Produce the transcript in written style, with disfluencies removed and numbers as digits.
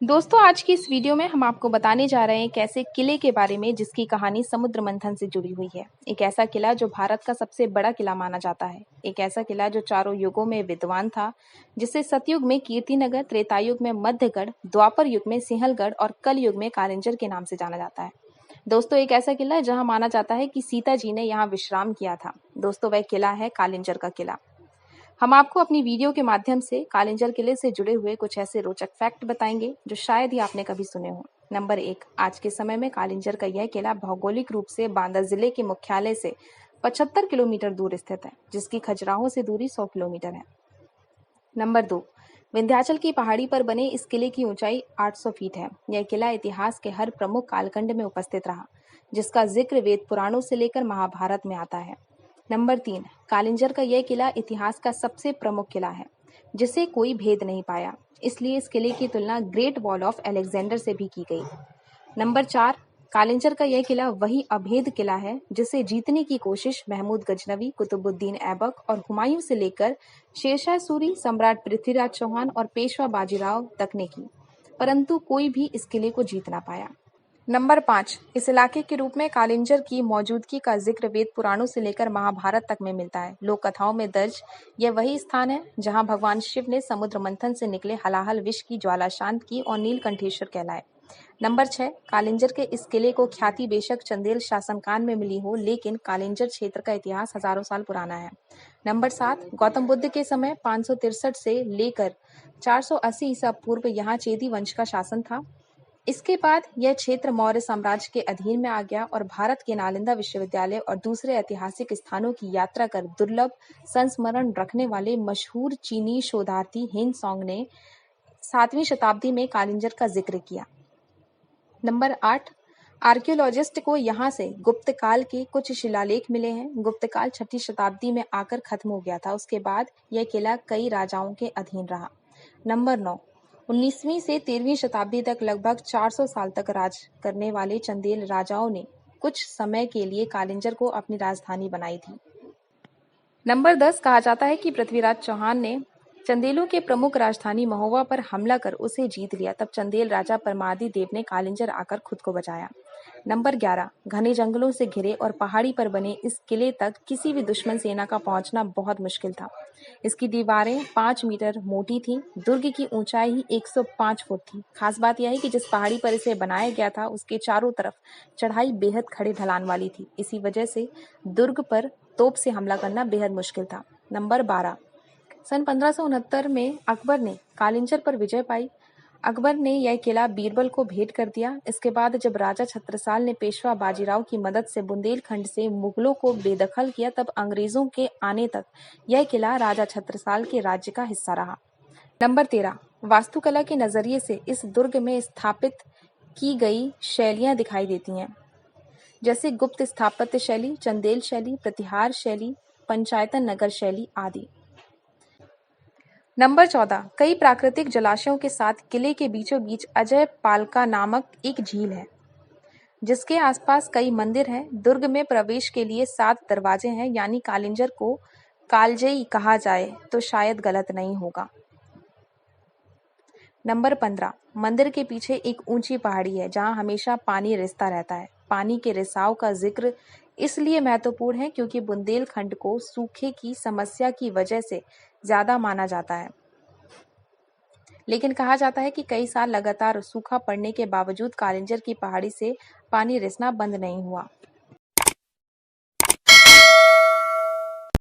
दोस्तों आज की इस वीडियो में हम आपको बताने जा रहे हैं एक ऐसे किले के बारे में जिसकी कहानी समुद्र मंथन से जुड़ी हुई है। एक ऐसा किला जो भारत का सबसे बड़ा किला माना जाता है। एक ऐसा किला जो चारों युगों में विद्वान था, जिसे सतयुग में कीर्तिनगर, त्रेतायुग में मध्यगढ़, द्वापर युग में सिंहलगढ़ और कल युग में कालिंजर के नाम से जाना जाता है। दोस्तों एक ऐसा किला जहाँ माना जाता है कि सीता जी ने यहाँ विश्राम किया था। दोस्तों वह किला है कालिंजर का किला। हम आपको अपनी वीडियो के माध्यम से कालिंजर किले से जुड़े हुए कुछ ऐसे रोचक फैक्ट बताएंगे जो शायद ही आपने कभी सुने हों। नंबर 1, आज के समय में कालिंजर का यह किला भौगोलिक रूप से बांदा जिले के मुख्यालय से 75 किलोमीटर दूर स्थित है, जिसकी खजुराहो से दूरी 100 किलोमीटर है। नंबर 2, विंध्याचल की पहाड़ी पर बने इस किले की ऊंचाई 800 फीट है। यह किला इतिहास के हर प्रमुख कालखंड में उपस्थित रहा, जिसका जिक्र वेद पुराणों से लेकर महाभारत में आता है। नंबर 3, कालिंजर का यह किला इतिहास का सबसे प्रमुख किला है, जिसे कोई भेद नहीं पाया, इसलिए इस किले की तुलना ग्रेट वॉल ऑफ अलेक्जेंडर से भी की गई। नंबर 4, कालिंजर का यह किला वही अभेद किला है जिसे जीतने की कोशिश महमूद गजनवी, कुतुबुद्दीन ऐबक और हुमायूं से लेकर शेरशाह सूरी, सम्राट पृथ्वीराज चौहान और पेशवा बाजीराव तक ने की, परंतु कोई भी इस किले को जीत ना पाया। नंबर 5, इस इलाके के रूप में कालिंजर की मौजूदगी का जिक्र वेद पुराणों से लेकर महाभारत तक में मिलता है। लोक कथाओं में दर्ज यह वही स्थान है जहां भगवान शिव ने समुद्र मंथन से निकले हलाहल विष की ज्वाला शांत की और नीलकंठेश्वर कहलाए। नंबर 6, कालिंजर के इस किले को ख्याति बेशक चंदेल शासनकाल में मिली हो, लेकिन कालिंजर क्षेत्र का इतिहास हजारों साल पुराना है। नंबर 7, गौतम बुद्ध के समय 563 से लेकर 480 ईसा पूर्व यहाँ चेदी वंश का शासन था। इसके बाद यह क्षेत्र मौर्य साम्राज्य के अधीन में आ गया और भारत के नालंदा विश्वविद्यालय और दूसरे ऐतिहासिक स्थानों की यात्रा कर दुर्लभ संस्मरण रखने वाले मशहूर चीनी शोधार्थी हिन सॉन्ग ने 7वीं शताब्दी में कालिंजर का जिक्र किया। नंबर 8, आर्कियोलॉजिस्ट को यहाँ से गुप्त काल के कुछ शिलालेख मिले हैं। गुप्त काल 6वीं शताब्दी में आकर खत्म हो गया था। उसके बाद यह किला कई राजाओं के अधीन रहा। नंबर 9, 19वीं से 13वीं शताब्दी तक लगभग 400 साल तक राज करने वाले चंदेल राजाओं ने कुछ समय के लिए कालिंजर को अपनी राजधानी बनाई थी। नंबर 10, कहा जाता है कि पृथ्वीराज चौहान ने चंदेलों के प्रमुख राजधानी महोबा पर हमला कर उसे जीत लिया। तब चंदेल राजा परमादि देव ने कालिंजर आकर खुद को बचाया। नंबर 11, घने जंगलों से घिरे और पहाड़ी पर बने इस किले तक किसी भी दुश्मन सेना का पहुंचना बहुत मुश्किल था। इसकी दीवारें 5 मीटर मोटी थीं। दुर्ग की ऊंचाई ही 105 फुट थी। खास बात यह है कि जिस पहाड़ी पर इसे बनाया गया था उसके चारों तरफ चढ़ाई बेहद खड़े ढलान वाली थी। इसी वजह से दुर्ग पर तोप से हमला करना बेहद मुश्किल था। नंबर 12, सन 1569 में अकबर ने कालिंजर पर विजय पाई। अकबर ने यह किला बीरबल को भेंट कर दिया। इसके बाद जब राजा छत्रसाल ने पेशवा बाजीराव की मदद से बुंदेलखंड से मुगलों को बेदखल किया, तब अंग्रेजों के आने तक यह किला राजा छत्रसाल के राज्य का हिस्सा रहा। नंबर 13, वास्तुकला के नजरिए से इस दुर्ग में स्थापित की गई शैलियां दिखाई देती हैं, जैसे गुप्त स्थापत्य शैली, चंदेल शैली, प्रतिहार शैली, पंचायतन नगर शैली आदि। नंबर 14, कई प्राकृतिक जलाशयों के साथ किले के बीचों बीच अजय पालका नामक एक झील है, जिसके आसपास कई मंदिर हैं। दुर्ग में प्रवेश के लिए 7 दरवाजे हैं, यानी कालिंजर को कालजई कहा जाए तो शायद गलत नहीं होगा। नंबर 15, मंदिर के पीछे एक ऊंची पहाड़ी है जहां हमेशा पानी रिसता रहता है। पानी के रिसाव का जिक्र इसलिए महत्वपूर्ण है क्योंकि बुंदेलखंड को सूखे की समस्या की वजह से ज्यादा माना जाता है, लेकिन कहा जाता है कि कई साल लगातार सूखा पड़ने के बावजूद कालिंजर की पहाड़ी से पानी रिसना बंद नहीं हुआ।